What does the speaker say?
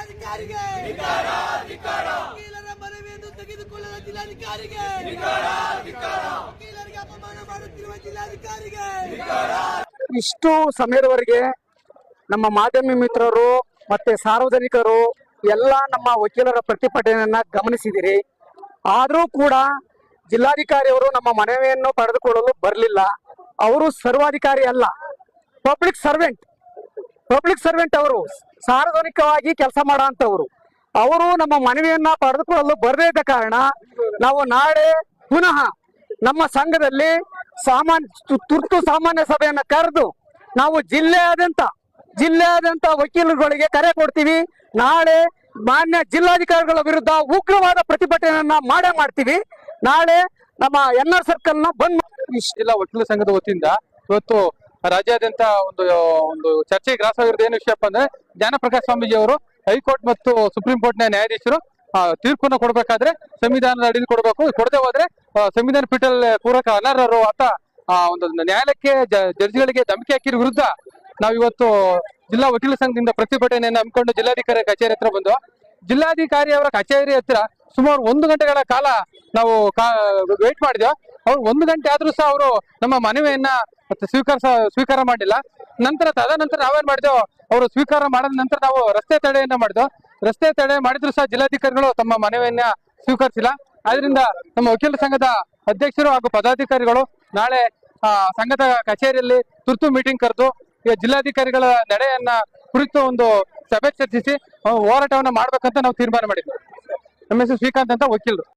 ಜಿಲ್ಲಾಧಿಕಾರಿಗೆ ವಕೀಲರ ಮನವಿಯನ್ನು ತೆಗೆದುಕೊಳ್ಳದ ಜಿಲ್ಲಾಧಿಕಾರಿಗೆ ವಕೀಲರಿಗೆ ಅಪಮಾನ ಮಾಡುತ್ತಿರುವ ಜಿಲ್ಲಾಧಿಕಾರಿಗೆ ಇಷ್ಟು ಸಮಯದವರೆಗೆ ನಮ್ಮ ಮಾಧ್ಯಮ ಮಿತ್ರರು ಮತ್ತೆ ಸಾರ್ವಜನಿಕರು ಎಲ್ಲ ನಮ್ಮ ವಕೀಲರ ಪ್ರತಿಭಟನೆಯನ್ನ ಗಮನಿಸಿದಿರಿ. ಆದರೂ ಕೂಡ ಜಿಲ್ಲಾಧಿಕಾರಿ ಅವರು ನಮ್ಮ ಮನವಿಯನ್ನು ಪಡೆದುಕೊಳ್ಳಲು ಬರಲಿಲ್ಲ. ಅವರು ಸರ್ವಾಧಿಕಾರಿ ಅಲ್ಲ, ಪಬ್ಲಿಕ್ ಸರ್ವೆಂಟ್ ಅವರು ಸಾರ್ವಜನಿಕವಾಗಿ ಕೆಲಸ ಮಾಡುವಂತವರು. ಅವರು ನಮ್ಮ ಮನವಿಯನ್ನ ಪಡೆದುಕೊಳ್ಳಲು ಬರದೇ ಇದ್ದ ಕಾರಣ ನಾವು ನಾಳೆ ಪುನಃ ನಮ್ಮ ಸಂಘದಲ್ಲಿ ತುರ್ತು ಸಾಮಾನ್ಯ ಸಭೆಯನ್ನ ಕರೆದು ನಾವು ಜಿಲ್ಲೆಯಾದ್ಯಂತ ವಕೀಲರುಗಳಿಗೆ ಕರೆ ಕೊಡ್ತೀವಿ. ನಾಳೆ ಮಾನ್ಯ ಜಿಲ್ಲಾಧಿಕಾರಿಗಳ ವಿರುದ್ಧ ಉಗ್ರವಾದ ಪ್ರತಿಭಟನೆಯನ್ನ ಮಾಡ್ತೀವಿ. ನಾಳೆ ನಮ್ಮ NR ಸರ್ಕಲ್ ನ ಬಂದ್ ಜಿಲ್ಲಾ ವಕೀಲ ಸಂಘದ ವತಿಯಿಂದ ಇವತ್ತು ರಾಜ್ಯಾದ್ಯಂತ ಒಂದು ಚರ್ಚೆಗೆ ಗ್ರಾಸವಾಗಿರೋದು ಏನು ವಿಷಯಪ್ಪ ಅಂದ್ರೆ, ಜ್ಞಾನಪ್ರಕಾಶ್ ಸ್ವಾಮೀಜಿ ಅವರು ಹೈಕೋರ್ಟ್ ಮತ್ತು ಸುಪ್ರೀಂ ಕೋರ್ಟ್ ನ ನ್ಯಾಯಾಧೀಶರು ತೀರ್ಪನ್ನು ಕೊಡಬೇಕಾದ್ರೆ ಸಂವಿಧಾನದ ಅಡಿಯಲ್ಲಿ ಕೊಡಬೇಕು. ಕೊಡದೆ ಹೋದ್ರೆ ಸಂವಿಧಾನ ಪೀಠದಲ್ಲಿ ಪೂರಕ ಅನರ್ಹರು ಅಂತ ಒಂದು ನ್ಯಾಯಾಲಯಕ್ಕೆ ಜಡ್ಜಿಗಳಿಗೆ ಧಮಕಿ ಹಾಕಿರೋ ವಿರುದ್ಧ ನಾವು ಇವತ್ತು ಜಿಲ್ಲಾ ವಕೀಲ ಸಂಘದಿಂದ ಪ್ರತಿಭಟನೆಯನ್ನು ಹಮ್ಮಿಕೊಂಡು ಜಿಲ್ಲಾಧಿಕಾರಿ ಕಚೇರಿ ಹತ್ರ ಬಂದು, ಜಿಲ್ಲಾಧಿಕಾರಿ ಅವರ ಕಚೇರಿ ಹತ್ರ ಸುಮಾರು 1 ಗಂಟೆಗಳ ಕಾಲ ನಾವು ವೇಟ್ ಮಾಡಿದ್ವಿ. ಅವ್ರು 1 ಗಂಟೆ ಆದ್ರೂ ಸಹ ಅವರು ನಮ್ಮ ಮನವಿಯನ್ನ ಸ್ವೀಕಾರ ಮಾಡಿಲ್ಲ. ತದನಂತರ ನಾವೇನ್ ಮಾಡಿದೆವು, ಅವರು ಸ್ವೀಕಾರ ಮಾಡಿದ ನಂತರ ನಾವು ರಸ್ತೆ ತಡೆಯನ್ನ ಮಾಡಿದ್ವು. ರಸ್ತೆ ತಡೆ ಮಾಡಿದ್ರು ಸಹ ಜಿಲ್ಲಾಧಿಕಾರಿಗಳು ತಮ್ಮ ಮನವಿಯನ್ನ ಸ್ವೀಕರಿಸಿಲ್ಲ. ಆದ್ರಿಂದ ನಮ್ಮ ವಕೀಲ ಸಂಘದ ಅಧ್ಯಕ್ಷರು ಹಾಗೂ ಪದಾಧಿಕಾರಿಗಳು ನಾಳೆ ಸಂಘದ ಕಚೇರಿಯಲ್ಲಿ ತುರ್ತು ಮೀಟಿಂಗ್ ಕರೆದು ಜಿಲ್ಲಾಧಿಕಾರಿಗಳ ನಡೆಯನ್ನ ಕುರಿತು ಒಂದು ಸಭೆ ಚರ್ಚಿಸಿ ಹೋರಾಟವನ್ನ ಮಾಡ್ಬೇಕಂತ ನಾವು ತೀರ್ಮಾನ ಮಾಡಿದ್ವಿ. ನಮ್ಮ ಹೆಸರು ಶ್ರೀಕಾಂತ್ ಅಂತ, ವಕೀಲರು.